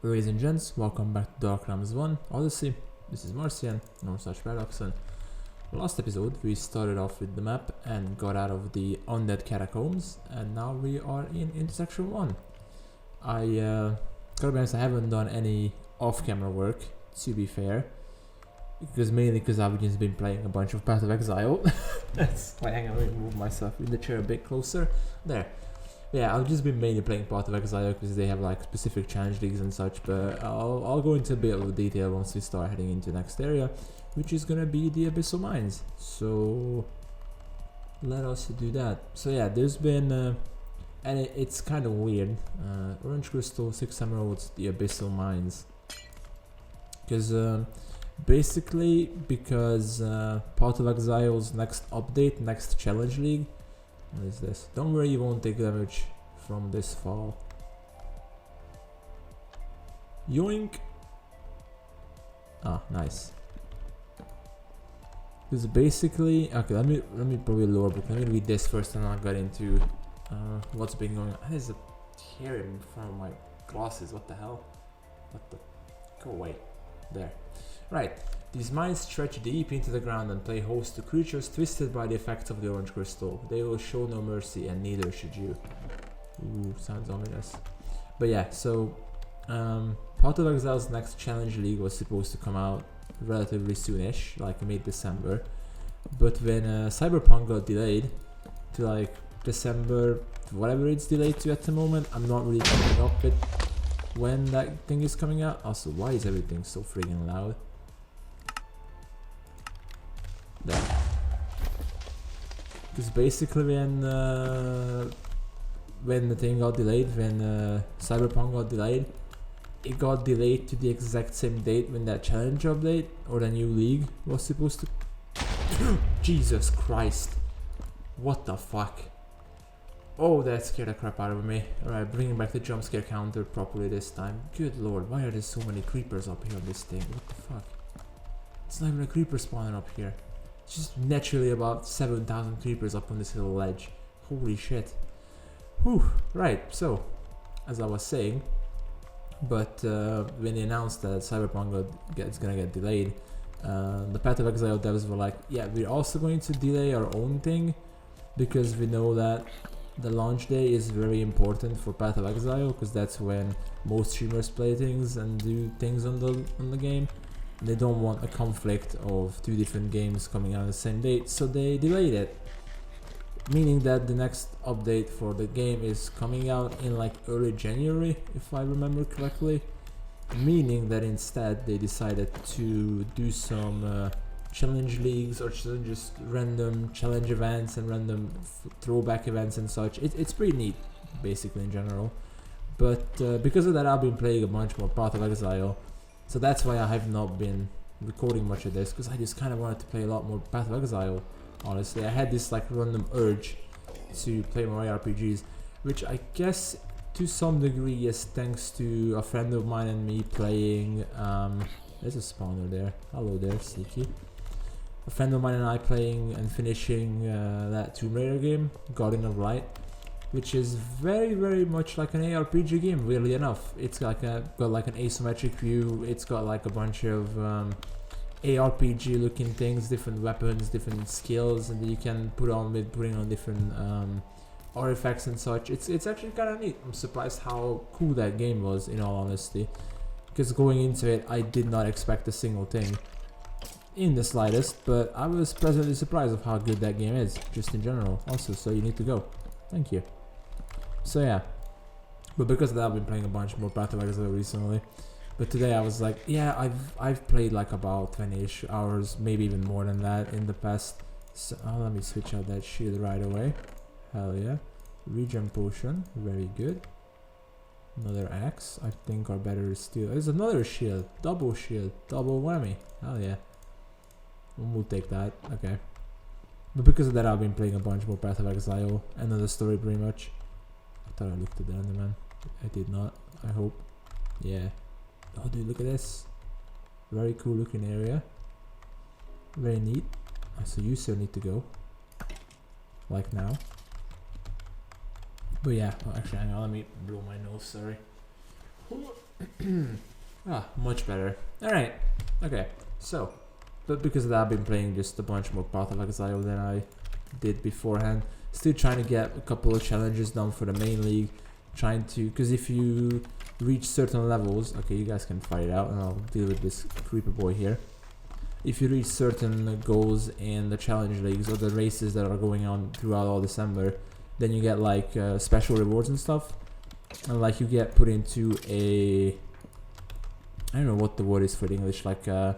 Ladies and gents, welcome back to Dark Realms 1 Odyssey. This is Marcian, /Paradoxon. Last episode we started off with the map and got out of the undead catacombs, and now we are in Intersection 1. Gotta be honest, I haven't done any off-camera work, to be fair. Mainly because I've just been playing a bunch of Path of Exile. That's why I'm gonna move myself in the chair a bit closer. There. Yeah, I've just been mainly playing Path of Exile because they have like specific challenge leagues and such, but I'll go into a bit of detail once we start heading into the next area, which is gonna be the Abyssal Mines. So let us do that. So yeah, there's been and it's kind of weird. Orange Crystal, 6 Emeralds, the Abyssal Mines. Because basically because Path of Exile's next update, next challenge league. What is this? Don't worry, you won't take damage from this fall. Yoink! Ah, nice. Because basically, okay, let me probably lower book. Let me read this first, and I'll get into what's been going on. There's a tear in front of my glasses. What the hell? What the? Go away. There. Right. These mines stretch deep into the ground and play host to creatures twisted by the effects of the orange crystal. They will show no mercy, and neither should you. Ooh, sounds ominous. But yeah, so Path of Exile's next challenge league was supposed to come out relatively soonish, like mid-December. But when Cyberpunk got delayed to like December, whatever it's delayed to at the moment, I'm not really keeping up with when that thing is coming out. Also, why is everything so friggin' loud? There. Because basically when the thing got delayed, when Cyberpunk got delayed, it got delayed to the exact same date when that challenge update or the new league was supposed to. Jesus Christ! What the fuck? Oh, that scared the crap out of me. Alright, bringing back the jump scare counter properly this time. Good lord, why are there so many creepers up here on this thing? What the fuck? It's not even a creeper spawner up here. It's just naturally about 7,000 creepers up on this little ledge. Holy shit. Whew, right, so, as I was saying, but when they announced that Cyberpunk is gonna get delayed, the Path of Exile devs were like, yeah, we're also going to delay our own thing, because we know that the launch day is very important for Path of Exile, because that's when most streamers play things and do things on the game. They don't want a conflict of two different games coming out on the same date, so they delayed it. Meaning that the next update for the game is coming out in like early January, if I remember correctly. Meaning that instead they decided to do some challenge leagues or just random challenge events and random throwback events and such. It's pretty neat, basically in general. But because of that, I've been playing a bunch more Path of Exile. So that's why I have not been recording much of this, because I just kind of wanted to play a lot more Path of Exile, honestly. I had this like random urge to play more RPGs, which I guess to some degree is thanks to a friend of mine and me playing, there's a spawner there, hello there, Sneaky. A friend of mine and I playing and finishing that Tomb Raider game, Guardian of Light, which is very much like an ARPG game, weirdly enough. It's got like an asymmetric view, it's got like a bunch of ARPG looking things, different weapons, different skills, and you can putting on different artifacts and such. It's actually kind of neat. I'm surprised how cool that game was, in all honesty, because going into it I did not expect a single thing in the slightest, but I was pleasantly surprised of how good that game is, just in general. Also, so you need to go. Thank you. So yeah, but because of that I've been playing a bunch more Path of Exile recently. But today I was like, yeah, I've played like about 20-ish hours, maybe even more than that in the past. So let me switch out that shield right away. Hell yeah. Regen potion, very good. Another axe, I think are better still. There's another shield, double whammy. Hell yeah. We'll take that, okay. But because of that I've been playing a bunch more Path of Exile, another story pretty much. I thought I looked at the Enderman. I did not, I hope. Yeah. Oh dude, look at this. Very cool looking area. Very neat. So you still need to go. Like now. But yeah, well, actually hang on, let me blow my nose, sorry. Much better. Alright, okay, so, but because of that I've been playing just a bunch more Path of Exile than I did beforehand. Still trying to get a couple of challenges done for the main league. Trying to, because if you reach certain levels, okay, you guys can fight it out and I'll deal with this creeper boy here. If you reach certain goals in the challenge leagues or the races that are going on throughout all December, then you get like special rewards and stuff. And like you get put into a, I don't know what the word is for the English, like I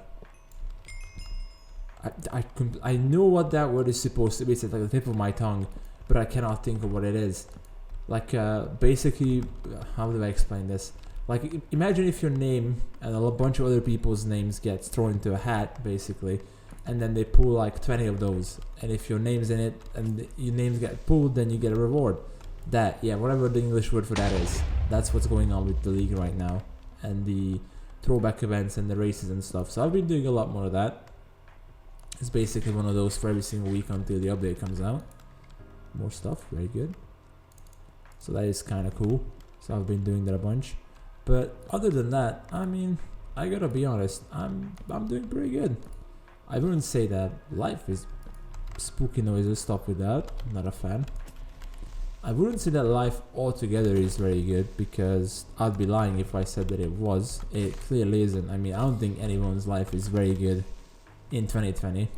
know what that word is supposed to be, it's like the tip of my tongue, but I cannot think of what it is. Like basically, how do I explain this? Like imagine if your name and a bunch of other people's names gets thrown into a hat, basically, and then they pull like 20 of those, and if your name's in it and your names get pulled, then you get a reward. That, yeah, whatever the English word for that is, that's what's going on with the league right now, and the throwback events and the races and stuff. So I've been doing a lot more of that. It's basically one of those for every single week until the update comes out. More stuff, very good. So that is kind of cool. So I've been doing that a bunch. But other than that, I mean, I gotta be honest, I'm doing pretty good. I wouldn't say that life is spooky noises, stop with that, I'm not a fan. I wouldn't say that life altogether is very good, because I'd be lying if I said that it was. It clearly isn't. I mean, I don't think anyone's life is very good in 2020.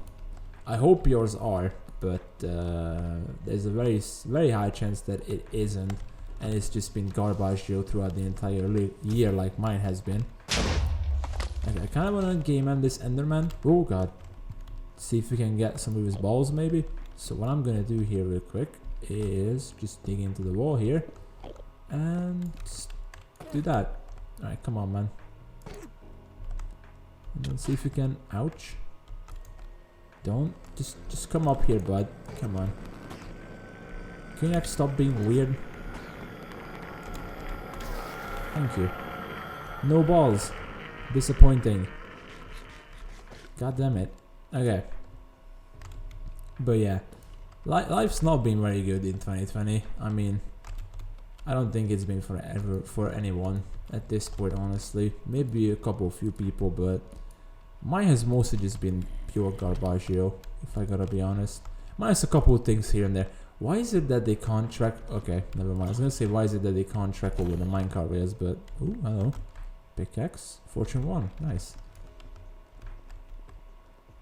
I hope yours are, but there's a very high chance that it isn't, and it's just been garbage throughout the entire year like mine has been. Okay, I kind of want to game end this Enderman. Oh god. See if we can get some of his balls maybe. So what I'm gonna do here real quick is just dig into the wall here and do that. Alright, come on man. And then see if you can, ouch. Don't, just come up here bud, come on. Can you actually stop being weird? Thank you. No balls. Disappointing. God damn it. Okay. But yeah. Life's not been very good in 2020. I mean, I don't think it's been forever for anyone at this point, honestly. Maybe a few people, but mine has mostly just been pure garbage, if I gotta be honest. Minus a couple of things here and there. Why is it that they can't track? Okay, never mind. I was gonna say why is it that they can't track over the minecart rails, but ooh, hello. Pickaxe, Fortune 1, nice.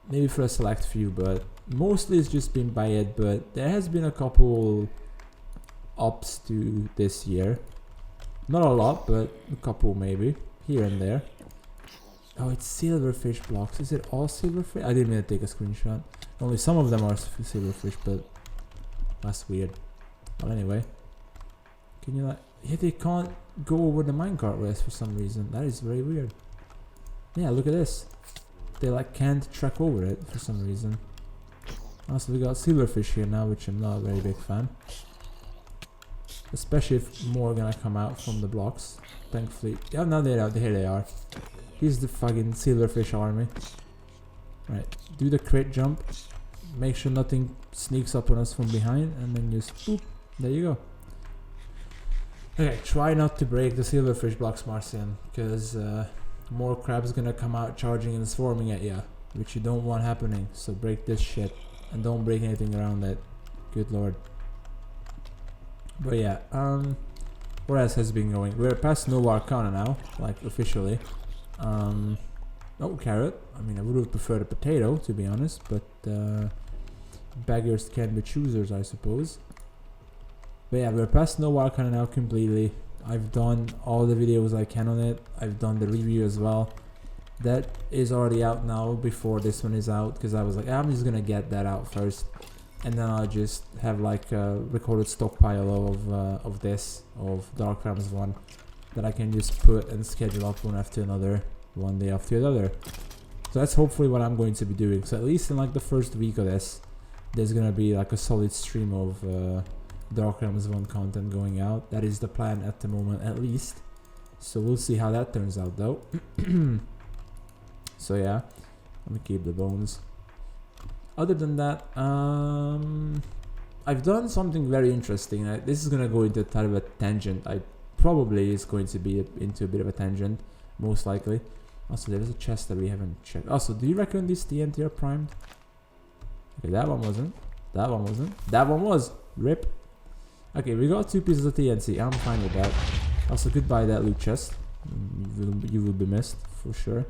Maybe for a select few, but mostly it's just been by it, but there has been a couple ups to this year. Not a lot, but a couple maybe, here and there. Oh, it's silverfish blocks. Is it all silverfish? I didn't mean to take a screenshot. Only some of them are silverfish, but that's weird. Well, anyway. Can you like... Yeah, they can't go over the minecart rails for some reason. That is very weird. Yeah, look at this. They like can't track over it for some reason. Also, we got silverfish here now, which I'm not a very big fan. Especially if more are gonna come out from the blocks. Thankfully. Yeah, now they're out. Here they are. Here's the fucking silverfish army. Right, do the crit jump. Make sure nothing sneaks up on us from behind, and then just boop. There you go. Okay, try not to break the silverfish blocks, Marcian, because more crabs gonna come out charging and swarming at you, which you don't want happening. So break this shit, and don't break anything around it. Good lord. But yeah, what else has been going? We're past Nova Arcana now, like officially. Oh, carrot. I mean, I would have preferred a potato, to be honest, but beggars can be choosers, I suppose. But yeah, we're past Nova Arcana now completely. I've done all the videos I can on it. I've done the review as well. That is already out now before this one is out, because I was like, I'm just gonna get that out first, and then I'll just have like a recorded stockpile of Dark Realms 1 that I can just put and schedule up one after another, one day after another. So that's hopefully what I'm going to be doing. So at least in like the first week of this, there's gonna be like a solid stream of Dark Realms 1 content going out. That is the plan at the moment, at least. So we'll see how that turns out though. So yeah, let me keep the bones. Other than that, I've done something very interesting. This is gonna go into a type of a tangent, I probably is going to be into a bit of a tangent, most likely. Also, there is a chest that we haven't checked. Also, do you reckon these TNT are primed? Okay, that one wasn't. That one wasn't. That one was. Rip. Okay, we got 2 pieces of TNT. I'm fine with that. Also, goodbye that loot chest. You will be missed, for sure.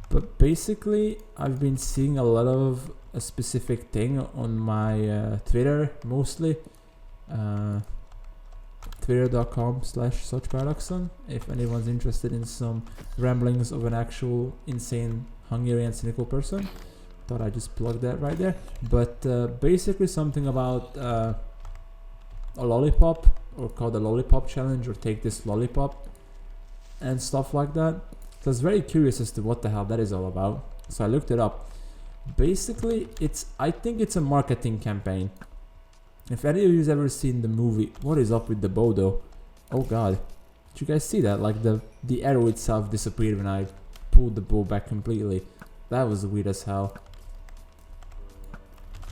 But basically, I've been seeing a lot of a specific thing on my Twitter, mostly. Twitter.com/SuchParadoxon. If anyone's interested in some ramblings of an actual insane Hungarian cynical person, thought I'd just plug that right there. But basically something about a lollipop, or called the lollipop challenge, or take this lollipop and stuff like that. So I was very curious as to what the hell that is all about. So I looked it up. Basically, I think it's a marketing campaign. If any of you've ever seen the movie, what is up with the bow though? Oh god, did you guys see that? Like the arrow itself disappeared when I pulled the bow back completely. That was weird as hell.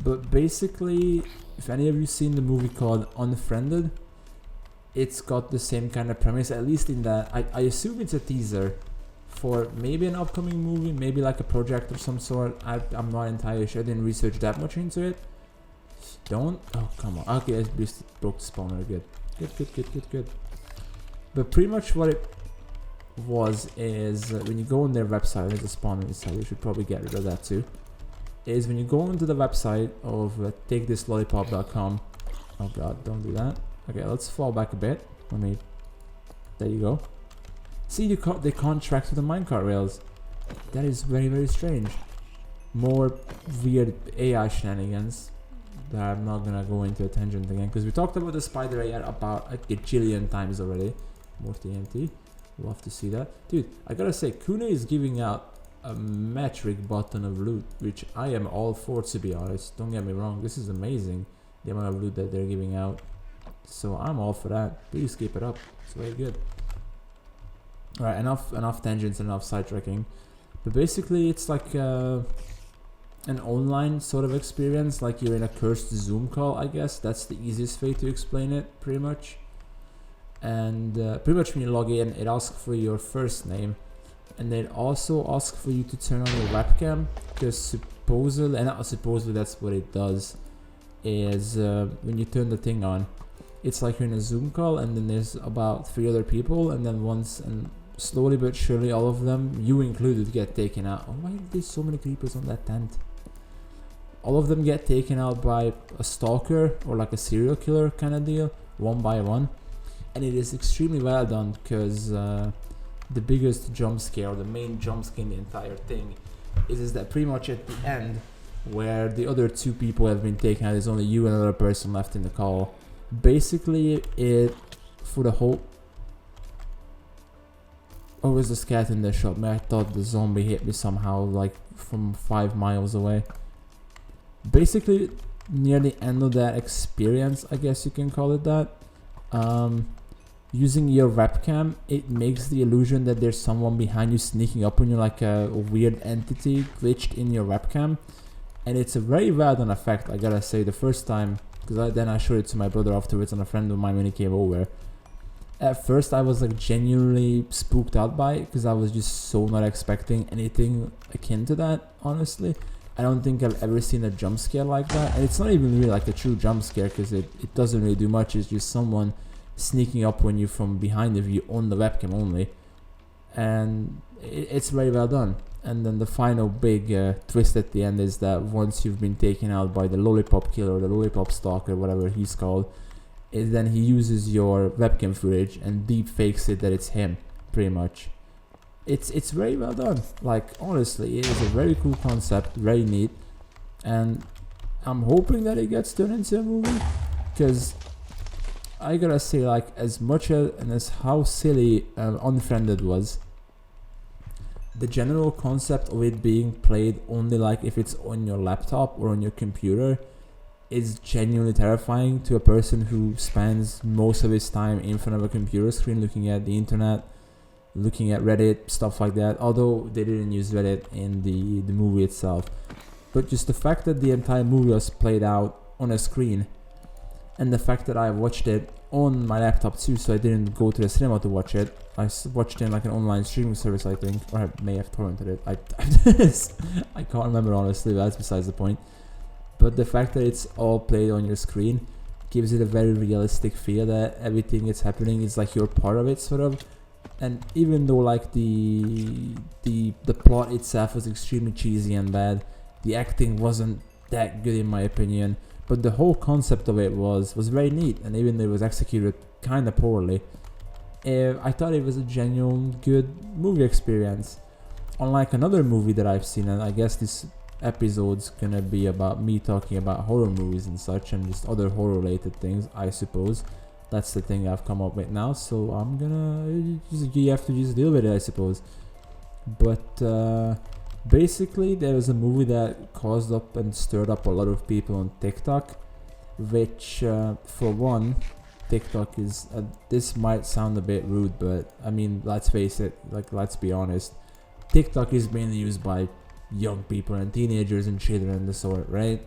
But basically, if any of you seen the movie called Unfriended, it's got the same kind of premise, at least in that I assume it's a teaser for maybe an upcoming movie, maybe like a project of some sort. I'm not entirely sure. I didn't research that much into it. Oh, come on. Okay, I just broke the spawner. Good. But pretty much what it was is when you go on their website, there's a spawner inside. You should probably get rid of that too. Is when you go onto the website of takethislollipop.com. Oh god, don't do that. Okay, let's fall back a bit. There you go. See, they contract with the minecart rails. That is very, very strange. More weird AI shenanigans that I'm not gonna go into a tangent again, because we talked about the spider AI about a gajillion times already. More TNT. Love to see that. Dude, I gotta say, Kuna is giving out a metric button of loot, which I am all for, to be honest. Don't get me wrong, this is amazing, the amount of loot that they're giving out. So I'm all for that. Please keep it up. It's very good. Alright, enough tangents, enough sidetracking. But basically it's like an online sort of experience, like you're in a cursed Zoom call, I guess. That's the easiest way to explain it, pretty much. And pretty much when you log in, it asks for your first name, and then also asks for you to turn on your webcam, because supposedly, and not supposedly, that's what it does, is when you turn the thing on, it's like you're in a Zoom call, and then there's about 3 other people, and then slowly but surely all of them, you included, get taken out. Oh, why are there so many creepers on that tent? All of them get taken out by a stalker or like a serial killer kind of deal, one by one. And it is extremely well done, because the biggest jump scare, or the main jump scare in the entire thing, is that pretty much at the end, where the other 2 people have been taken out, there's only you and another person left in the call. Basically, for the whole... Oh, was the scat in the shot? Man, I thought the zombie hit me somehow, like from 5 miles away. Basically, near the end of that experience, I guess you can call it that, using your webcam, it makes the illusion that there's someone behind you sneaking up on you, like a weird entity glitched in your webcam. And it's a very well done effect, I gotta say. The first time, because then I showed it to my brother afterwards and a friend of mine when he came over. At first I was like genuinely spooked out by it, because I was just so not expecting anything akin to that, honestly. I don't think I've ever seen a jump scare like that, and it's not even really like a true jump scare, because it doesn't really do much. It's just someone sneaking up on you from behind of you on the webcam only, and it's very well done. And then the final big twist at the end is that once you've been taken out by the lollipop killer, or the lollipop stalker, whatever he's called, then he uses your webcam footage and deep fakes it that it's him, pretty much. It's very well done. Like, honestly, it is a very cool concept, very neat, and I'm hoping that it gets turned into a movie, because I gotta say, like, as much as how silly Unfriended was, the general concept of it being played only like if it's on your laptop or on your computer is genuinely terrifying to a person who spends most of his time in front of a computer screen looking at the internet, looking at Reddit, stuff like that, although they didn't use Reddit in the movie itself. But just the fact that the entire movie was played out on a screen, and the fact that I watched it on my laptop too, so I didn't go to the cinema to watch it. I watched it in like an online streaming service, I think, or I may have torrented it. I can't remember honestly, but that's besides the point. But the fact that it's all played on your screen gives it a very realistic feel that everything that's happening is like you're part of it, sort of. And even though like the plot itself was extremely cheesy and bad, the acting wasn't that good in my opinion. But the whole concept of it was very neat, and even though it was executed kind of poorly, I thought it was a genuine good movie experience. Unlike another movie that I've seen, and I guess this episode's gonna be about me talking about horror movies and such, and just other horror related things, I suppose. That's the thing I've come up with now, so I'm gonna you have to just deal with it, I suppose. But basically, there was a movie that caused up and stirred up a lot of people on TikTok, which for one, TikTok is this might sound a bit rude, but I mean, let's face it, like let's be honest, TikTok is mainly used by young people and teenagers and children and the sort, right?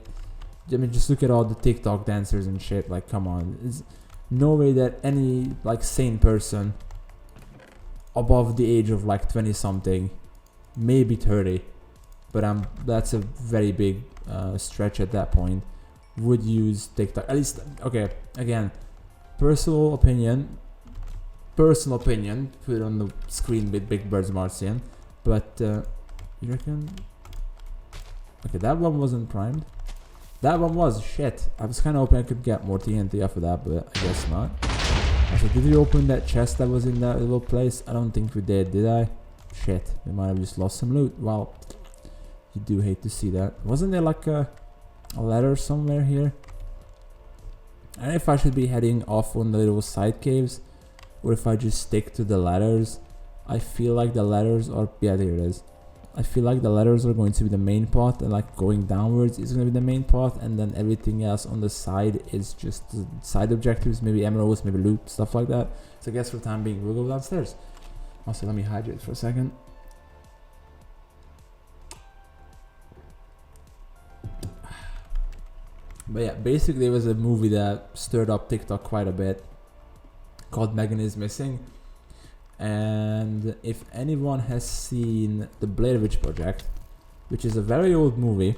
I mean, just look at all the TikTok dancers and shit, like come on, it's no way that any like sane person above the age of like 20 something, maybe 30, but that's a very big stretch at that point, would use TikTok. At least, okay, again, personal opinion, put it on the screen with Big Bird's Martian, but you reckon? Okay, that one wasn't primed. That one was, shit. I was kind of hoping I could get more TNT off of that, but I guess not. So did we open that chest that was in that little place? I don't think we did I? Shit, we might have just lost some loot. Well, you do hate to see that. Wasn't there like a ladder somewhere here? I don't know if I should be heading off on the little side caves, or if I just stick to the ladders. I feel like the ladders are, yeah, there it is. I feel like the ladders are going to be the main part, and like going downwards is going to be the main part, and then everything else on the side is just side objectives, maybe emeralds, maybe loot, stuff like that. So I guess for the time being, we'll go downstairs. Also, let me hydrate for a second. But yeah, basically it was a movie that stirred up TikTok quite a bit, called Megan is Missing. And if anyone has seen the Blair Witch Project, which is a very old movie,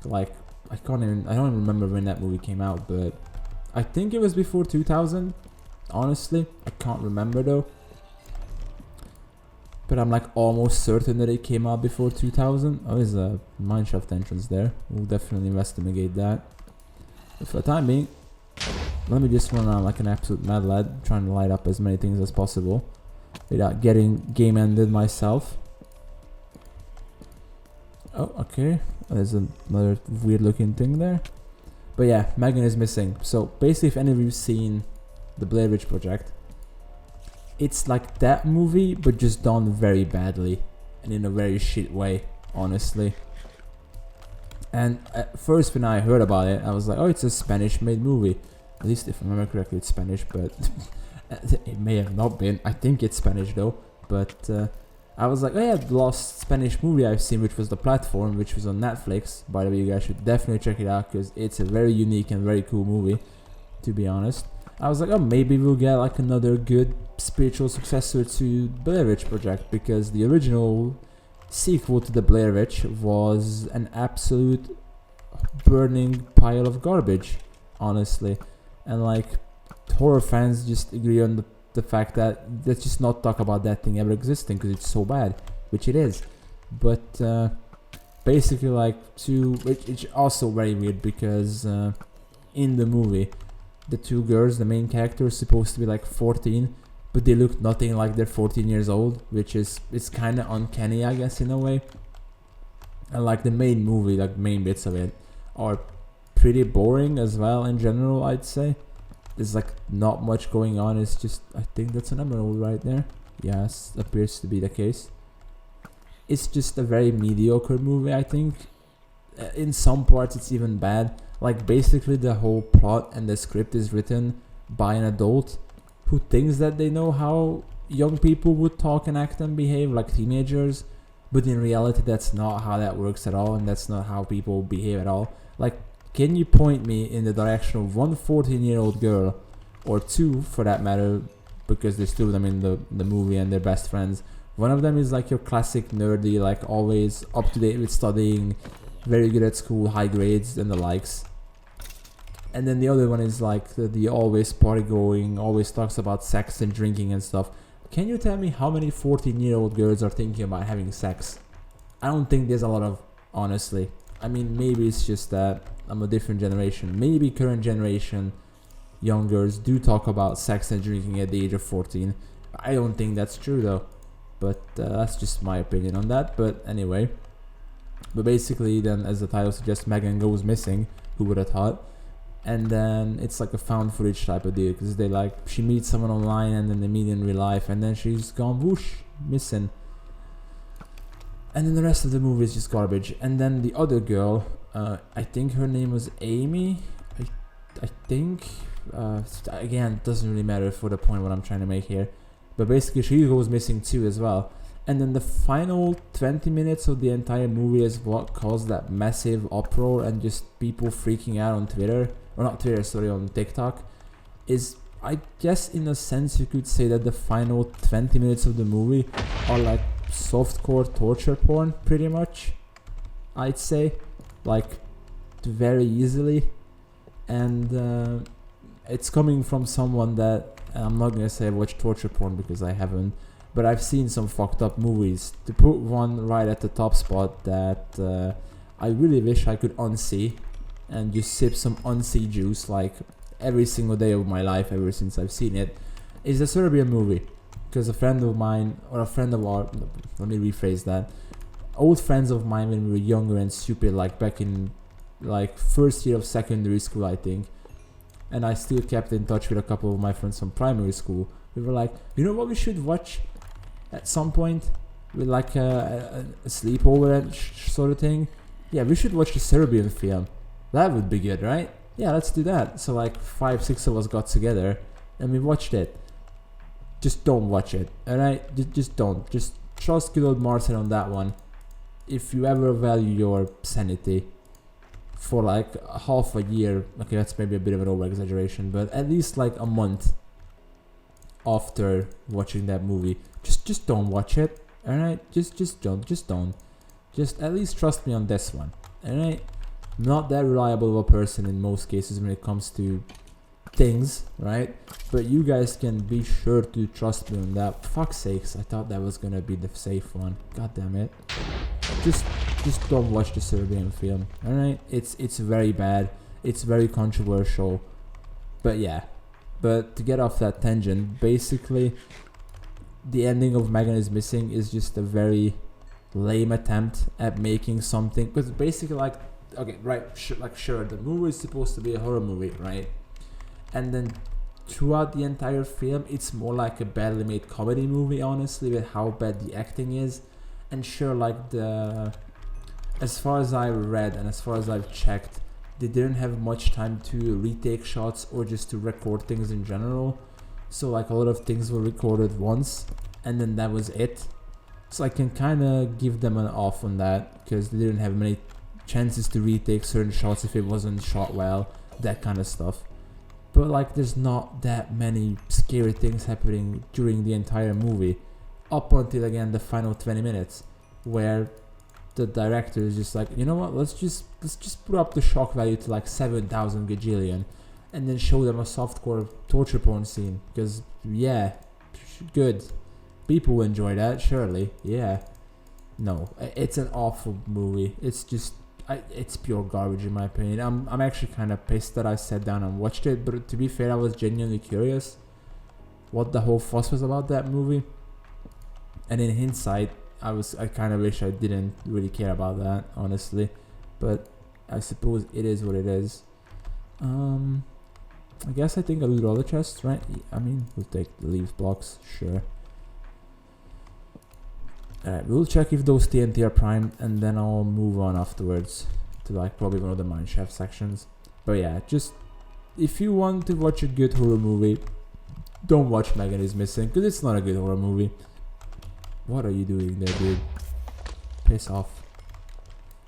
like I don't even remember when that movie came out, but I think it was before 2000. Honestly, I can't remember though. But I'm like almost certain that it came out before 2000. Oh, there's a mineshaft entrance there. We'll definitely investigate that. But for the time being, let me just run around like an absolute mad lad, trying to light up as many things as possible without getting game ended myself. Oh, okay. There's another weird looking thing there. But yeah, Megan is Missing. So basically, if any of you've seen the Blair Witch Project, it's like that movie, but just done very badly and in a very shit way, honestly. And at first, when I heard about it, I was like, oh, it's a Spanish-made movie. At least if I remember correctly, it's Spanish, but it may have not been. I think it's Spanish though. But I was like, oh yeah, the last Spanish movie I've seen, which was The Platform, which was on Netflix. By the way, you guys should definitely check it out, because it's a very unique and very cool movie, to be honest. I was like, oh, maybe we'll get like another good spiritual successor to Blair Witch Project, because the original sequel to the Blair Witch was an absolute burning pile of garbage, honestly. And like, horror fans just agree on the fact that let's just not talk about that thing ever existing, because it's so bad, which it is. But basically, like, it's also very weird, because in the movie, the two girls, the main character, is supposed to be like 14, but they look nothing like they're 14 years old, which is, it's kind of uncanny, I guess, in a way. And like the main movie, like main bits of it, are pretty boring as well in general, I'd say. There's like not much going on. It's just, I think that's an emerald right there. Yes, appears to be the case. It's just a very mediocre movie, I think. In some parts it's even bad. Like basically the whole plot and the script is written by an adult who thinks that they know how young people would talk and act and behave, like teenagers. But in reality, that's not how that works at all, and that's not how people behave at all. Like, can you point me in the direction of one 14-year-old girl or two for that matter, because there's two of them in the movie and they're best friends. One of them is like your classic nerdy, like always up to date with studying, very good at school, high grades and the likes. And then the other one is like the always party going, always talks about sex and drinking and stuff. Can you tell me how many 14-year-old girls are thinking about having sex? I don't think there's a lot of, honestly. I mean, maybe it's just that I'm a different generation. Maybe current generation young girls do talk about sex and drinking at the age of 14. I don't think that's true though. But that's just my opinion on that. But anyway. But basically then, as the title suggests, Megan goes missing. Who would have thought? And then it's like a found footage type of deal, because they like, she meets someone online and then they meet in real life and then she's gone whoosh, missing. And then the rest of the movie is just garbage. And then the other girl, I think her name was Amy. I think, again, doesn't really matter for the point what I'm trying to make here. But basically she goes missing too as well. And then the final 20 minutes of the entire movie is what caused that massive uproar and just people freaking out on Twitter. Or not Twitter, sorry, on TikTok. Is, I guess in a sense you could say that the final 20 minutes of the movie are like softcore torture porn, pretty much. I'd say. Like, very easily. And it's coming from someone that, I'm not gonna say I watch torture porn because I haven't, but I've seen some fucked up movies. To put one right at the top spot that I really wish I could unsee and just sip some unsee juice like every single day of my life ever since I've seen it, is a Serbian movie. Because a friend of mine, or a friend of ours, let me rephrase that, old friends of mine when we were younger and stupid, like back in like first year of secondary school I think, and I still kept in touch with a couple of my friends from primary school. We were like, you know what we should watch at some point with like a sleepover and sort of thing? Yeah, we should watch the Serbian film. That would be good, right? Yeah, let's do that. So like 5-6 of us got together and we watched it. Just don't watch it, alright? Just don't. Just trust good old Martin on that one. If you ever value your sanity for like half a year, okay, that's maybe a bit of an over exaggeration, but at least like a month after watching that movie, just don't watch it, alright? Just don't. Just at least trust me on this one, alright? I'm not that reliable of a person in most cases when it comes to things, right? But you guys can be sure to trust me on that. Fuck's sakes, I thought that was gonna be the safe one. God damn it. Just don't watch the Serbian film, alright? It's very bad. It's very controversial. But yeah. But to get off that tangent, basically the ending of Megan is Missing is just a very lame attempt at making something, because basically like, okay, right, sure, the movie is supposed to be a horror movie, right? And then throughout the entire film, it's more like a badly made comedy movie, honestly, with how bad the acting is. And sure, like as far as I read and as far as I've checked, they didn't have much time to retake shots or just to record things in general. So like a lot of things were recorded once and then that was it. So I can kind of give them an off on that, because they didn't have many chances to retake certain shots if it wasn't shot well, that kind of stuff. But like there's not that many scary things happening during the entire movie, up until again the final 20 minutes, where the director is just like, you know what, let's just put up the shock value to like 7,000 gajillion and then show them a softcore torture porn scene, because yeah, good, people will enjoy that, surely. Yeah, no, it's an awful movie. It's just it's pure garbage in my opinion. I'm actually kind of pissed that I sat down and watched it, but to be fair, I was genuinely curious what the whole fuss was about that movie. And in hindsight, I kind of wish I didn't really care about that, honestly. But I suppose it is what it is. I guess I think I'll do all the chests, right? I mean, we'll take the leaves blocks, sure. Alright, we'll check if those TNT are primed, and then I'll move on afterwards to like probably one of the mineshaft sections. But yeah, just if you want to watch a good horror movie, don't watch Megan is Missing, because it's not a good horror movie. What are you doing there, dude? Piss off.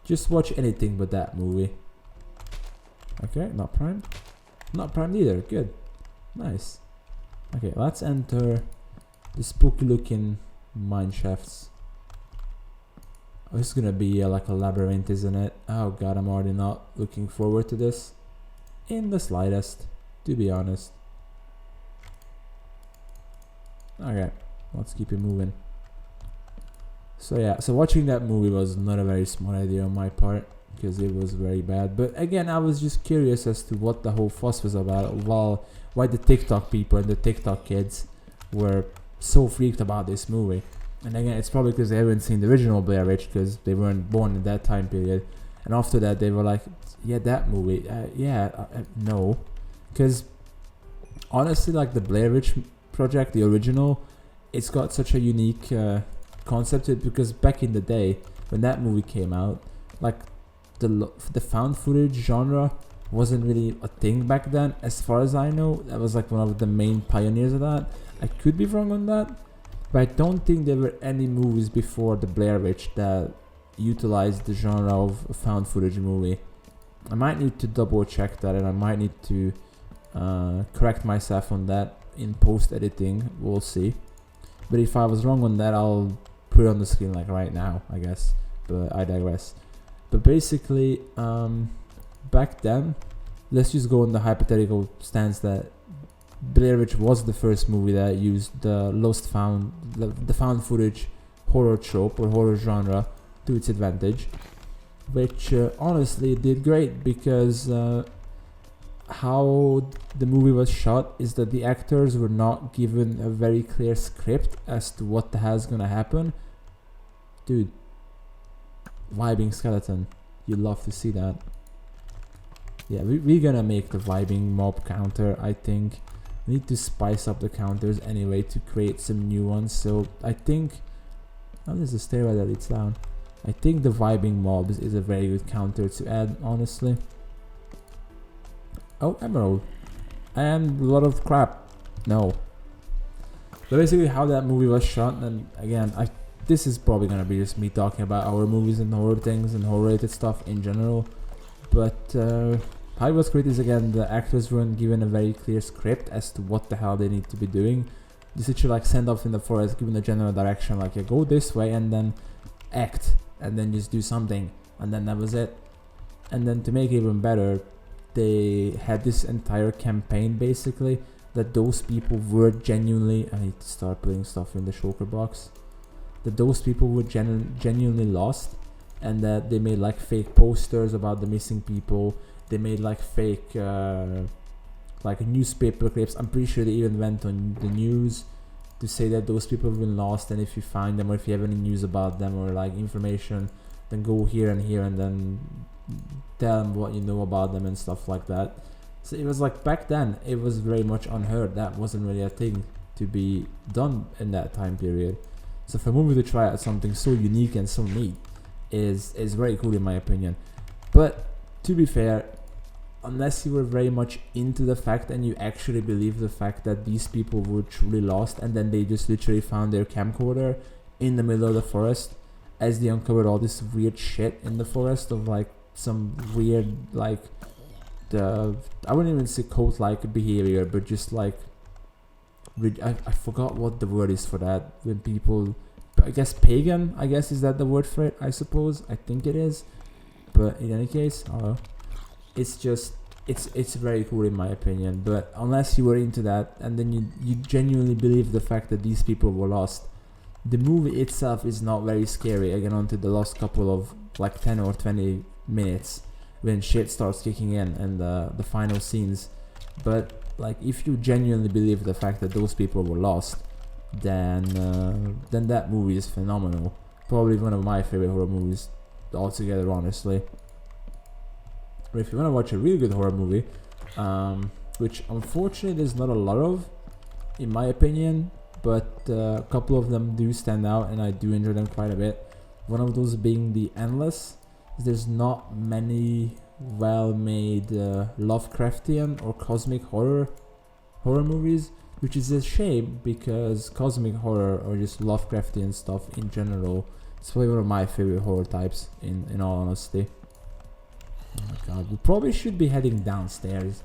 Just watch anything but that movie. Okay, not primed. Not primed either, good. Nice. Okay, let's enter the spooky looking mine shafts. Oh, it's gonna be like a labyrinth, isn't it? Oh god, I'm already not looking forward to this in the slightest, to be honest. Okay, let's keep it moving. So yeah, so watching that movie was not a very smart idea on my part, because it was very bad. But again, I was just curious as to what the whole fuss was about, why the TikTok people and the TikTok kids were so freaked about this movie. And again, it's probably because they haven't seen the original Blair Witch, because they weren't born in that time period. And after that, they were like, yeah, that movie, no. Because honestly, like the Blair Witch project, the original, it's got such a unique concept to it, because back in the day, when that movie came out, like the found footage genre wasn't really a thing back then, as far as I know. That was like one of the main pioneers of that. I could be wrong on that, but I don't think there were any movies before the Blair Witch that utilized the genre of a found footage movie. I might need to double check that, and I might need to correct myself on that in post editing. We'll see. But if I was wrong on that, I'll put it on the screen like right now, I guess. But I digress. But basically, back then, let's just go on the hypothetical stance that Blair Witch was the first movie that used the the found footage horror trope or horror genre to its advantage, which honestly did great, because how the movie was shot is that the actors were not given a very clear script as to what the hell's gonna happen. Dude, vibing skeleton, you love to see that. Yeah, we're gonna make the vibing mob counter, I think. We need to spice up the counters anyway to create some new ones. So I think, oh, there's a stairway that leads down. I think the vibing mobs is a very good counter to add, honestly. Oh, emerald. And a lot of crap. No. But basically how that movie was shot, and again, this is probably gonna be just me talking about horror movies and horror things and horror related stuff in general. But how it was created is, again, the actors weren't given a very clear script as to what the hell they need to be doing. Just literally like send off in the forest, given a general direction, like, yeah, go this way and then act, and then just do something, and then that was it. And then to make it even better, they had this entire campaign basically that those people were genuinely, I need to start putting stuff in the shulker box, that those people were genuinely lost, and that they made like fake posters about the missing people. They made like fake like newspaper clips. I'm pretty sure they even went on the news to say that those people have been lost, and if you find them or if you have any news about them or like information, then go here and then tell them what you know about them and stuff like that. So it was like, back then it was very much unheard. That wasn't really a thing to be done in that time period. So for a movie to try out something so unique and so neat is very cool in my opinion. But to be fair, unless you were very much into the fact and you actually believe the fact that these people were truly lost, and then they just literally found their camcorder in the middle of the forest as they uncovered all this weird shit in the forest of like some weird, like, I wouldn't even say cult-like behavior, but just like, I forgot what the word is for that, when people, I guess pagan, I guess, is that the word for it, I suppose, I think it is. But in any case, it's just, it's very cool in my opinion. But unless you were into that, and then you genuinely believe the fact that these people were lost, the movie itself is not very scary. Again, onto the last couple of like 10 or 20 minutes when shit starts kicking in and the final scenes. But like, if you genuinely believe the fact that those people were lost, then that movie is phenomenal. Probably one of my favorite horror movies altogether, honestly. But if you want to watch a really good horror movie, which unfortunately there's not a lot of, in my opinion, but a couple of them do stand out and I do enjoy them quite a bit. One of those being The Endless. There's not many well-made Lovecraftian or cosmic horror movies, which is a shame, because cosmic horror or just Lovecraftian stuff in general, it's probably one of my favorite horror types, in all honesty. Oh my god, we probably should be heading downstairs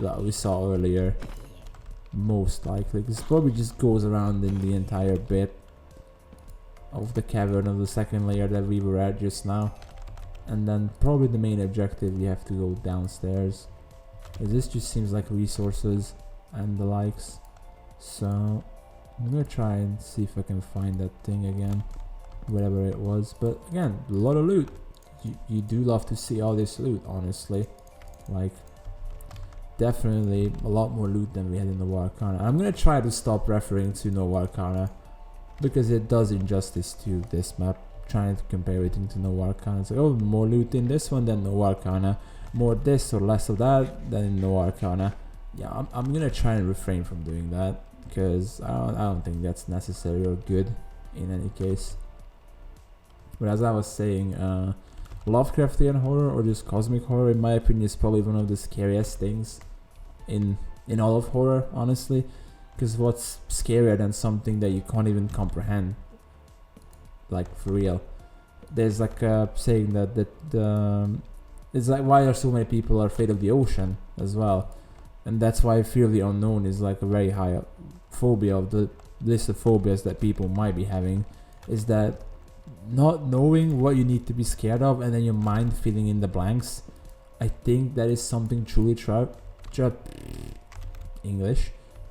that we saw earlier. most likely. This probably just goes around in the entire bit of the cavern of the second layer that we were at just now. And then probably the main objective, you have to go downstairs. This just seems like resources and the likes. So I'm gonna try and see if I can find that thing again, whatever it was. But again, a lot of loot. You do love to see all this loot, honestly. Like, definitely a lot more loot than we had in the Arcana. I'm gonna try to stop referring to No Arcana because it does injustice to this map. Trying to compare everything to No Arcana. It's like, oh, more loot in this one than No Arcana. More this or less of that than in No Arcana. Yeah, I'm gonna try and refrain from doing that because I don't think that's necessary or good in any case. But as I was saying, Lovecraftian horror or just cosmic horror, in my opinion, is probably one of the scariest things in all of horror, honestly. Because what's scarier than something that you can't even comprehend? Like, for real. There's like a saying that it's like, why are so many people are afraid of the ocean as well, and that's why fear of the unknown is like a very high phobia of the list of phobias that people might be having, is that not knowing what you need to be scared of and then your mind filling in the blanks. I think that is something truly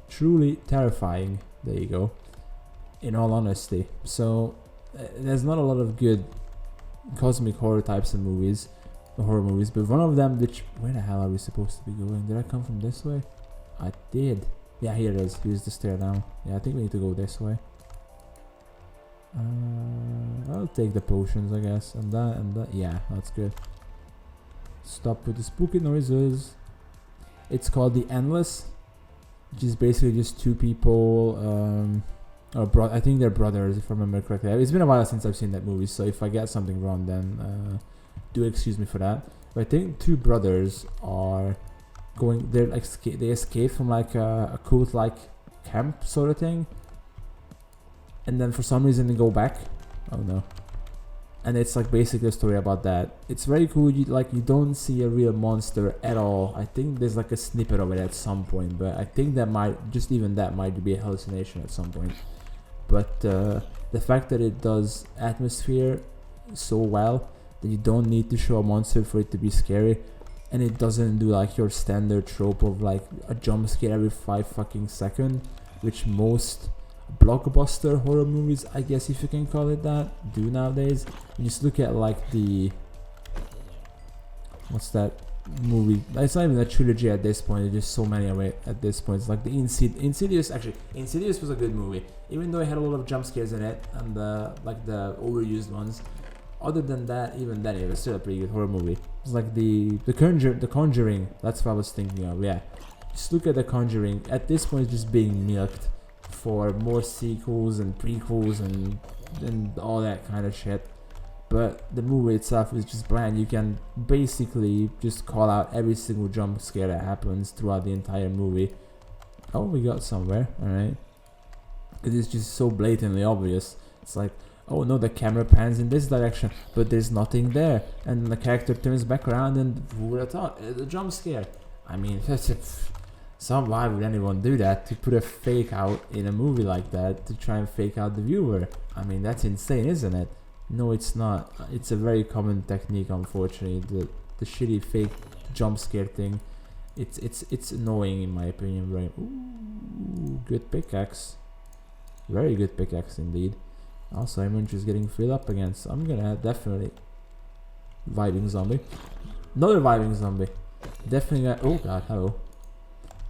truly terrifying. There you go, in all honesty. So there's not a lot of good cosmic horror types of movies, horror movies, but one of them, which, where the hell are we supposed to be going? Did I come from this way? I did. Yeah, here it is. Here's the stair down. Yeah, I think we need to go this way. I'll take the potions, I guess, and that. Yeah, that's good. Stop with the spooky noises. It's called The Endless, which is basically just two people, I think they're brothers, if I remember correctly. It's been a while since I've seen that movie, so if I get something wrong, then do excuse me for that. But I think two brothers are going. They're like they escape from like a cult-like camp sort of thing, and then for some reason they go back. Oh no! And it's like basically a story about that. It's very cool. You don't see a real monster at all. I think there's like a snippet of it at some point, but I think that might be a hallucination at some point. But the fact that it does atmosphere so well that you don't need to show a monster for it to be scary, and it doesn't do like your standard trope of like a jump scare every 5 fucking seconds, which most blockbuster horror movies, I guess if you can call it that, do nowadays. You just look at like what's that movie? It's not even a trilogy at this point. There's just so many of it at this point. It's like the Insidious. Actually, Insidious was a good movie, even though it had a lot of jump scares in it and like the overused ones. Other than that, even then, it was still a pretty good horror movie. It's like the Conjuring. That's what I was thinking of. Yeah, just look at The Conjuring. At this point, it's just being milked for more sequels and prequels and all that kind of shit. But the movie itself is just bland. You can basically just call out every single jump scare that happens throughout the entire movie. Oh, we got somewhere, alright. Because it's just so blatantly obvious. It's like, oh no, the camera pans in this direction, but there's nothing there. And the character turns back around and who would have thought? It's a jump scare. I mean, why would anyone do that? To put a fake out in a movie like that, to try and fake out the viewer? I mean, that's insane, isn't it? No, it's not. It's a very common technique, unfortunately. The shitty fake jump scare thing. It's annoying in my opinion. Right? Ooh, good pickaxe. Very good pickaxe indeed. Also, inventory is getting filled up again, so I'm gonna have definitely vibing zombie. Another vibing zombie. Definitely gonna. Oh god, hello.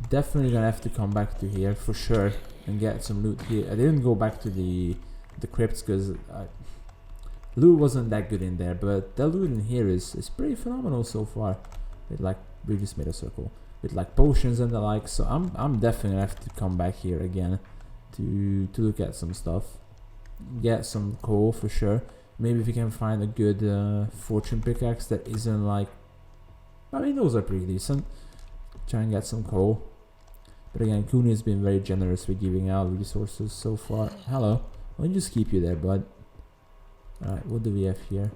Definitely gonna have to come back to here for sure and get some loot here. I didn't go back to the crypts because loot wasn't that good in there, but the loot in here is pretty phenomenal so far. We just made a circle with like potions and the like, so I'm definitely gonna have to come back here again to look at some stuff, get some coal for sure. Maybe if you can find a good fortune pickaxe that isn't like, I mean those are pretty decent. Try and get some coal. But again, Cooney has been very generous with giving out resources so far. Hello, let me just keep you there, bud. Alright, what do we have here?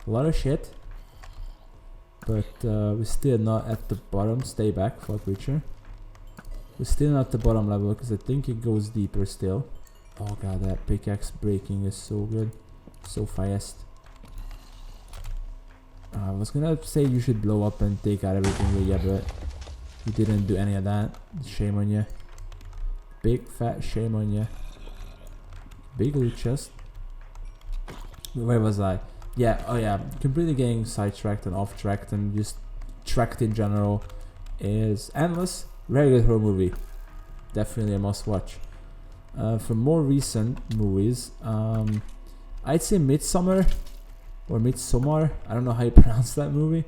A lot of shit. But we're still not at the bottom. Stay back, for creature. We're still not the bottom level because I think it goes deeper still. Oh god, that pickaxe breaking is so good. So fast. I was gonna say you should blow up and take out everything with you, but you didn't do any of that. Shame on you. Big fat shame on you. Big loot chest. Where was I? Yeah, oh yeah, completely getting sidetracked and off tracked and just tracked in general is Endless. Very good horror movie. Definitely a must watch. For more recent movies, I'd say Midsummer or Midsommar. I don't know how you pronounce that movie.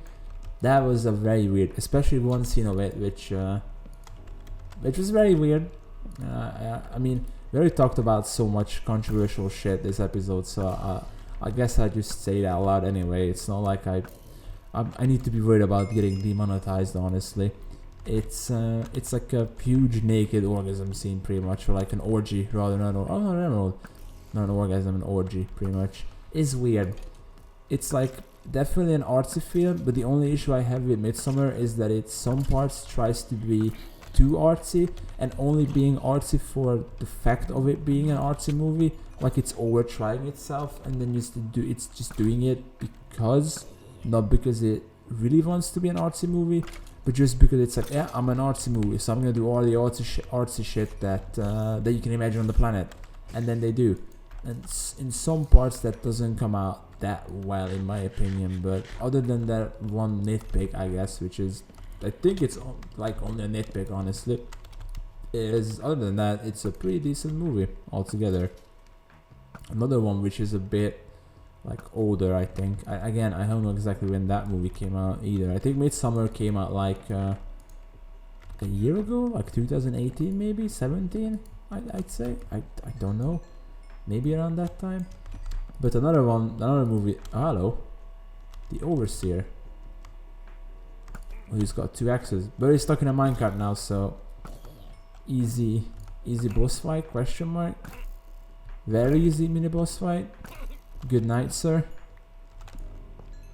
That was a very weird, especially one scene of it, which was very weird. I mean, we already talked about so much controversial shit this episode, so I guess I just say that out loud anyway. It's not like I need to be worried about getting demonetized. Honestly, it's like a huge naked orgasm scene, pretty much, or like an orgy rather than not an orgasm, an orgy, pretty much. It's weird. It's like definitely an artsy film, but the only issue I have with Midsommar is that it some parts tries to be too artsy, and only being artsy for the fact of it being an artsy movie, like it's over trying itself, and then it's just doing it because, not because it really wants to be an artsy movie, but just because it's like, yeah, I'm an artsy movie, so I'm gonna do all the artsy shit that you can imagine on the planet, and then they do, and in some parts that doesn't come out that well in my opinion. But other than that one nitpick, I guess, which is, I think it's like only a nitpick honestly, is other than that it's a pretty decent movie altogether. Another one which is a bit like older, I think, I don't know exactly when that movie came out either. I think Midsommar came out like a year ago, like 2018 maybe 17, I'd say. I don't know, maybe around that time. But another movie, hello, The Overseer. Well, he's got 2 axes, but he's stuck in a minecart now, so easy boss fight, question mark. Very easy mini boss fight. Good night, sir.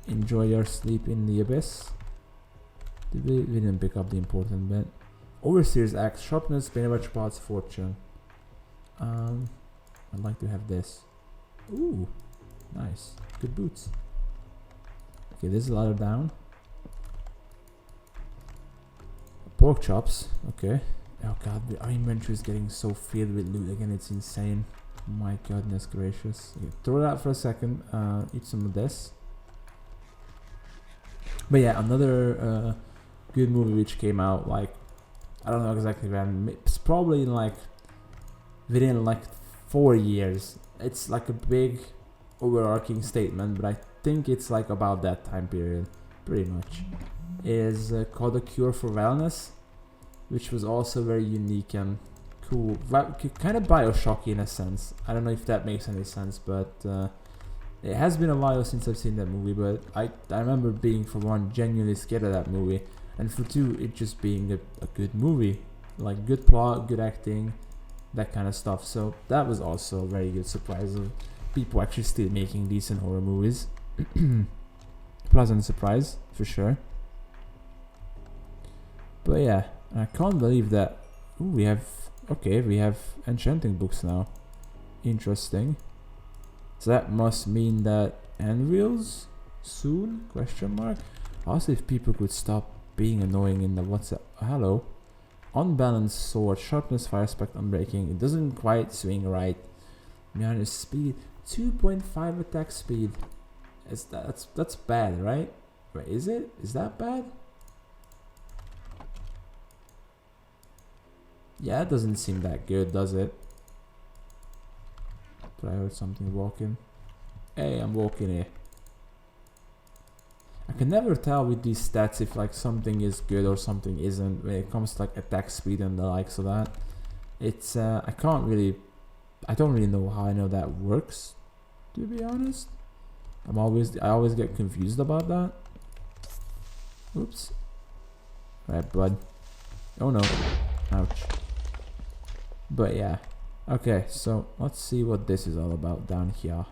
Enjoy your sleep in the abyss. We didn't pick up the important bit. Overseer's axe, sharpness, Benevatch parts, fortune. I'd like to have this. Ooh, nice. Good boots. Okay, this is a ladder down. Pork chops. Okay. Oh god, our inventory is getting so filled with loot again. It's insane. My goodness gracious. Okay, throw it out for a second. Eat some of this. But yeah, another good movie which came out like, I don't know exactly when. It's probably in like within like 4 years. It's like a big overarching statement, but I think it's like about that time period, pretty much. Is called A Cure for Wellness, which was also very unique and cool, kind of Bioshocky in a sense. I don't know if that makes any sense, but it has been a while since I've seen that movie, but I remember being, for one, genuinely scared of that movie, and for two, it just being a good movie, like good plot, good acting, that kind of stuff. So that was also a very good surprise of people actually still making decent horror movies. Pleasant surprise for sure. But yeah, I can't believe that. Ooh, we have enchanting books now. Interesting. So that must mean that Enreals soon? Question mark. Also, if people could stop being annoying in the WhatsApp. Hello. Unbalanced sword, sharpness, fire spec, unbreaking. It doesn't quite swing right. Minus speed, 2.5 attack speed. That's bad, right? Wait, is it? Is that bad? Yeah, it doesn't seem that good, does it? But I heard something walking. Hey, I'm walking here. I can never tell with these stats if like something is good or something isn't when it comes to like attack speed and the likes of that. It's I don't really know how I know that works, to be honest. I always get confused about that. Oops. Right, bud. Oh no. Ouch. But yeah. Okay, so let's see what this is all about down here.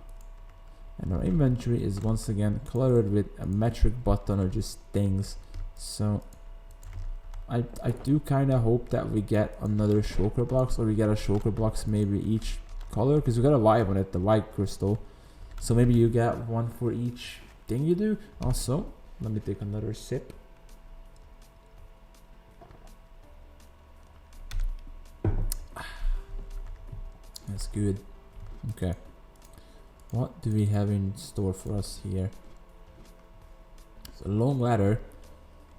And our inventory is once again cluttered with a metric button or just things. So I do kind of hope that we get another shulker box, or we get a shulker box maybe each color, because we got a white on it, the white crystal. So maybe you get one for each thing you do. Also, let me take another sip. That's good. Okay. What do we have in store for us here? It's a long ladder.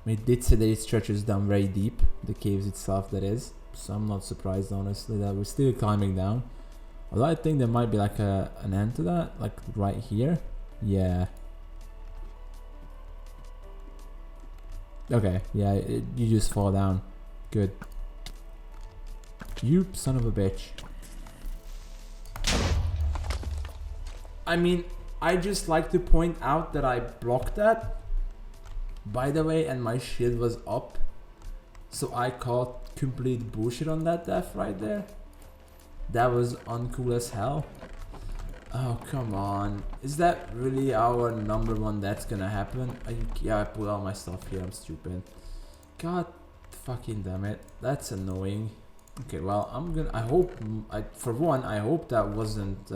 It did say that it stretches down very deep, the caves itself that is. So I'm not surprised honestly that we're still climbing down. Although I think there might be like an end to that, like right here. Yeah. Okay, yeah, you just fall down. Good. You son of a bitch. I mean, I just like to point out that I blocked that, by the way, and my shield was up. So I called complete bullshit on that death right there. That was uncool as hell. Oh, come on. Is that really our number one that's gonna happen? Yeah, I put all my stuff here. I'm stupid. God fucking damn it. That's annoying. Okay, well, I hope, for one, I hope that wasn't,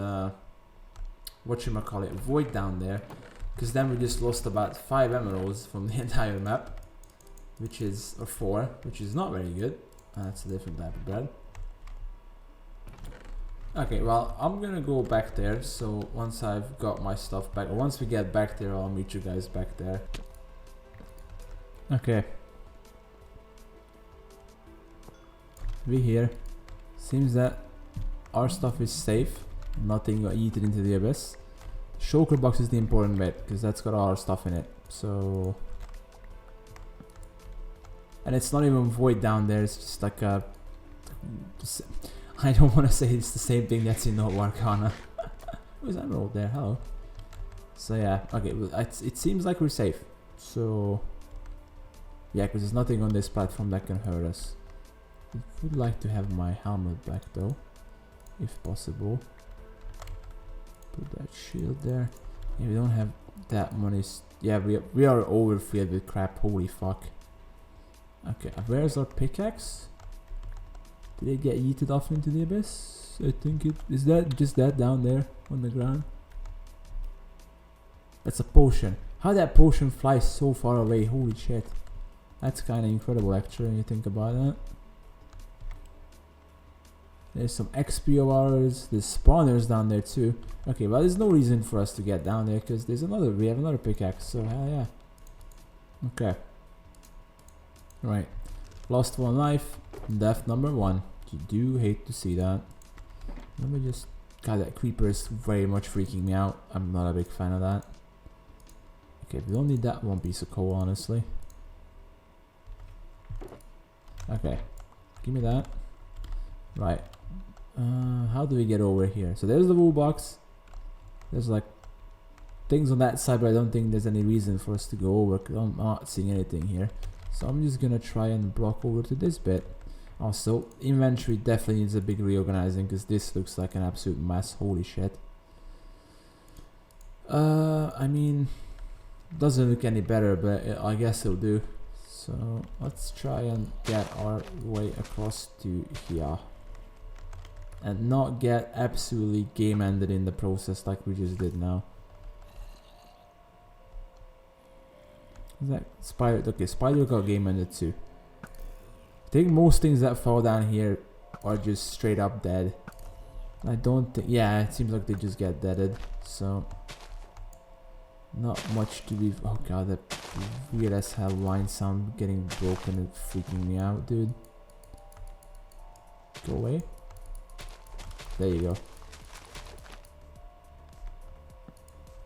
whatchamacallit, void down there. Because then we just lost about 5 emeralds from the entire map. Which is, or 4, which is not very good. That's a different type of bread. Okay, well, I'm gonna go back there, so once I've got my stuff back, or once we get back there, I'll meet you guys back there. Okay. We here. Seems that our stuff is safe. Nothing got eaten into the abyss. The shulker box is the important bit, because that's got all our stuff in it, so... And it's not even void down there, it's just like a... I don't want to say it's the same thing that's in No Arcana. Where's emerald there? Hello. So yeah, okay, well, it seems like we're safe. So... Yeah, because there's nothing on this platform that can hurt us. I would like to have my helmet back though, if possible. Put that shield there. Yeah, we don't have that money. Yeah, we are overfilled with crap. Holy fuck. Okay, where's our pickaxe? Did it get yeeted off into the abyss? I think it is. That just that down there on the ground. That's a potion. How that potion flies so far away? Holy shit. That's kind of incredible actually when you think about that. There's some XP of ours. There's spawners down there too. Okay, well there's no reason for us to get down there because there's another. We have another pickaxe. So hell yeah. Okay. Right. Lost 1 life. Death number 1. You do hate to see that. Let me just... God, that creeper is very much freaking me out. I'm not a big fan of that. Okay, we don't need that one piece of coal, honestly. Okay. Give me that. Right. How do we get over here? So there's the wool box. There's like... things on that side, but I don't think there's any reason for us to go over because I'm not seeing anything here. So I'm just gonna try and block over to this bit. Also, inventory definitely needs a big reorganizing because this looks like an absolute mess. Holy shit. I mean, doesn't look any better, but I guess it'll do. So let's try and get our way across to here. And not get absolutely game ended in the process like we just did now. Is that spider? Okay, spider got game ended too. I think most things that fall down here are just straight up dead. I don't think. Yeah, it seems like they just get deaded. So not much to be. Oh god, that weird as hell line sound getting broken and freaking me out, dude. Go away. There you go.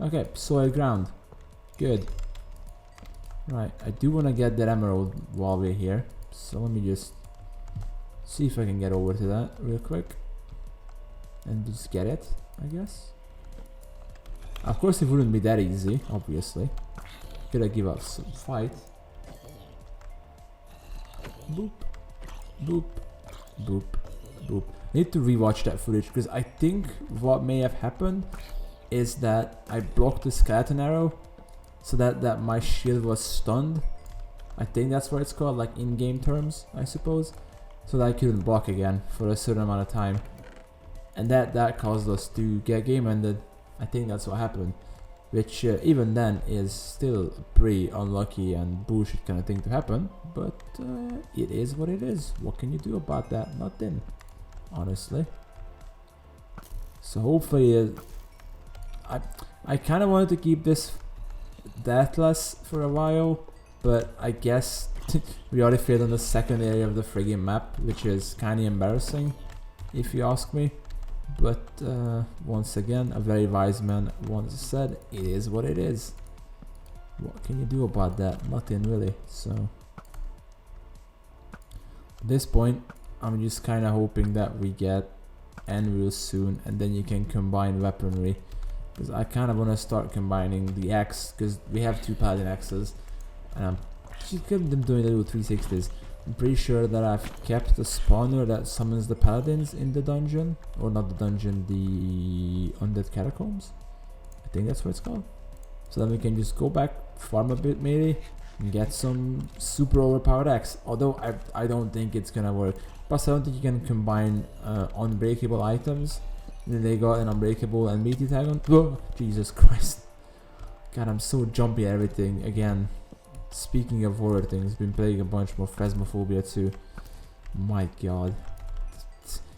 Okay, soil ground. Good. Right, I do want to get that emerald while we're here. So let me just see if I can get over to that real quick. And just get it, I guess. Of course it wouldn't be that easy, obviously. Gotta give up some fight. Boop. Boop. Boop. Boop. Need to rewatch that footage because I think what may have happened is that I blocked the skeleton arrow so that my shield was stunned. I think that's what it's called, like in-game terms, I suppose. So that I couldn't block again for a certain amount of time. And that caused us to get game ended. I think that's what happened. Which even then is still pretty unlucky and bullshit kind of thing to happen. But it is what it is. What can you do about that? Nothing, honestly. So hopefully, I kind of wanted to keep this deathless for a while, but I guess we already failed on the second area of the friggin' map, which is kind of embarrassing, if you ask me. But once again, a very wise man once said, it is what it is. What can you do about that? Nothing really. So at this point, I'm just kind of hoping that we get end real soon, and then you can combine weaponry. Because I kind of want to start combining the axe, because we have 2 paladin axes, and I'm just getting them doing the little 360s. I'm pretty sure that I've kept the spawner that summons the paladins in the dungeon, or not the dungeon, the undead catacombs. I think that's what it's called. So then we can just go back, farm a bit maybe, and get some super overpowered axe. Although I don't think it's gonna work. Plus I don't think you can combine unbreakable items. And then they got an unbreakable and meaty tag on. Whoa, Jesus Christ. God, I'm so jumpy at everything again. Speaking of horror things, been playing a bunch more Phasmophobia too. My god.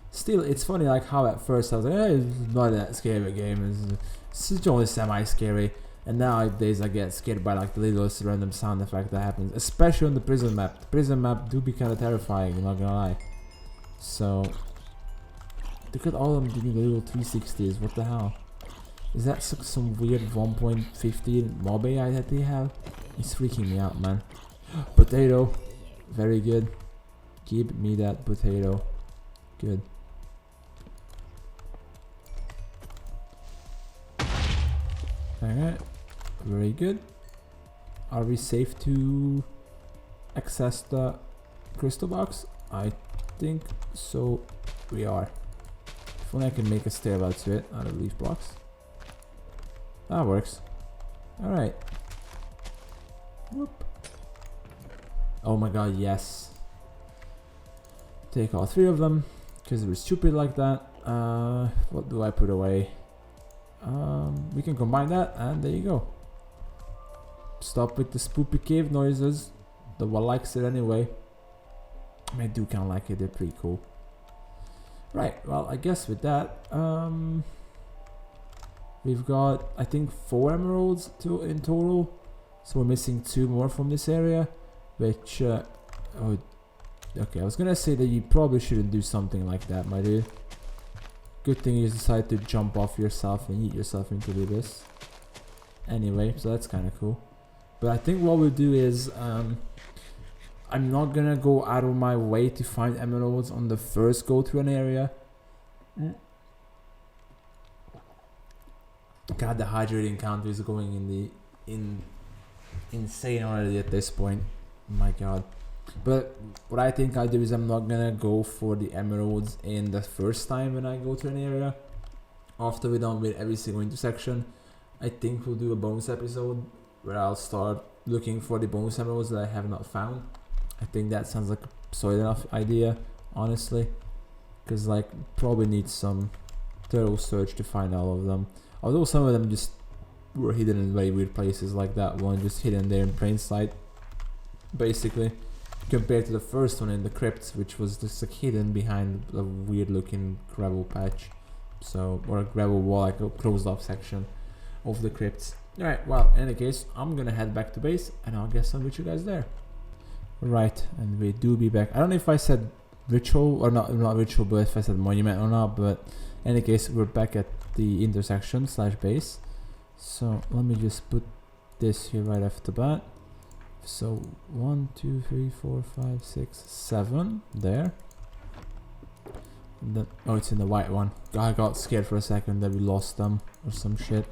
Still, it's funny like how at first I was like, hey, it's not that scary a game, it's only semi-scary. And nowadays I get scared by like the littlest random sound effect that happens. Especially on the prison map. The prison map do be kind of terrifying, I'm not gonna lie. So, look at all of them doing the little 360s, what the hell? Is that some weird 1.15 mob AI that they have? It's freaking me out, man. Potato. Very good. Give me that potato. Good. Alright. Very good. Are we safe to access the crystal box? I think so. We are. If only I can make a stairwell to it out of leaf blocks. That works. Alright. Whoop. Oh my god, yes. Take all 3 of them, because we're stupid like that. What do I put away? We can combine that, and there you go. Stop with the spoopy cave noises. The one likes it anyway. I do kind of like it, they're pretty cool. Right, well, I guess with that, we've got, I think, 4 emeralds in total. So we're missing 2 more from this area, which, oh, okay, I was gonna say that you probably shouldn't do something like that, my dude. Good thing you decided to jump off yourself and eat yourself into the abyss. Anyway, so that's kind of cool. But I think what we'll do is, I'm not gonna go out of my way to find emeralds on the first go to an area. God, the hydrating count is going insane already at this point. My god. But what I think I'll do is I'm not gonna go for the emeralds in the first time when I go to an area. After we're done with every single intersection, I think we'll do a bonus episode where I'll start looking for the bonus emeralds that I have not found. I think that sounds like a solid enough idea, honestly. Because like, probably need some thorough search to find all of them. Although some of them just were hidden in very weird places, like that one just hidden there in plain sight, basically, compared to the first one in the crypts, which was just like hidden behind a weird looking gravel patch, so, or a gravel wall, like a closed off section of the crypts. Alright, well, in any case, I'm gonna head back to base and I'll guess I'll meet you guys there. Right, and we do be back. I don't know if I said ritual or not ritual, but if I said monument or not, but in any case, we're back at the intersection / base. So let me just put this here right off the bat. So 1, 2, 3, 4, 5, 6, 7 there. And then, oh, it's in the white one. I got scared for a second that we lost them or some shit.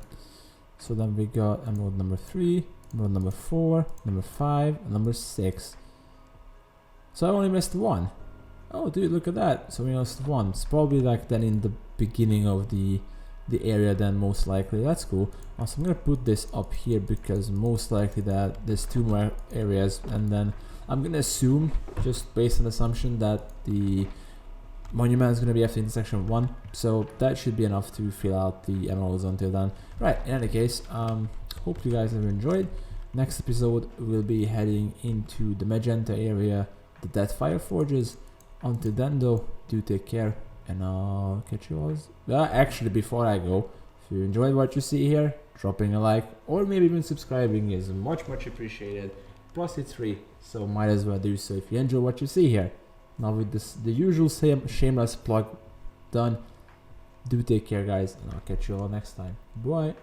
So then we got emerald number 3, emerald number 4, number 5, and number 6. So I only missed 1. Oh dude, look at that. So we lost 1. It's probably like then in the beginning of the the area then, most likely. That's cool. Also, I'm gonna put this up here because most likely that there's 2 more areas, and then I'm gonna assume, just based on assumption, that the monument is gonna be after intersection 1, so that should be enough to fill out the emeralds until then. Right, in any case, hope you guys have enjoyed. Next episode we'll be heading into the magenta area, the Deathfire Forges. Until then though, do take care, and I'll catch you all. Actually, before I go, if you enjoyed what you see here, dropping a like or maybe even subscribing is much appreciated. Plus it's free, so might as well do so if you enjoy what you see here. Now with this, the usual same shameless plug done, do take care guys, and I'll catch you all next time. Bye.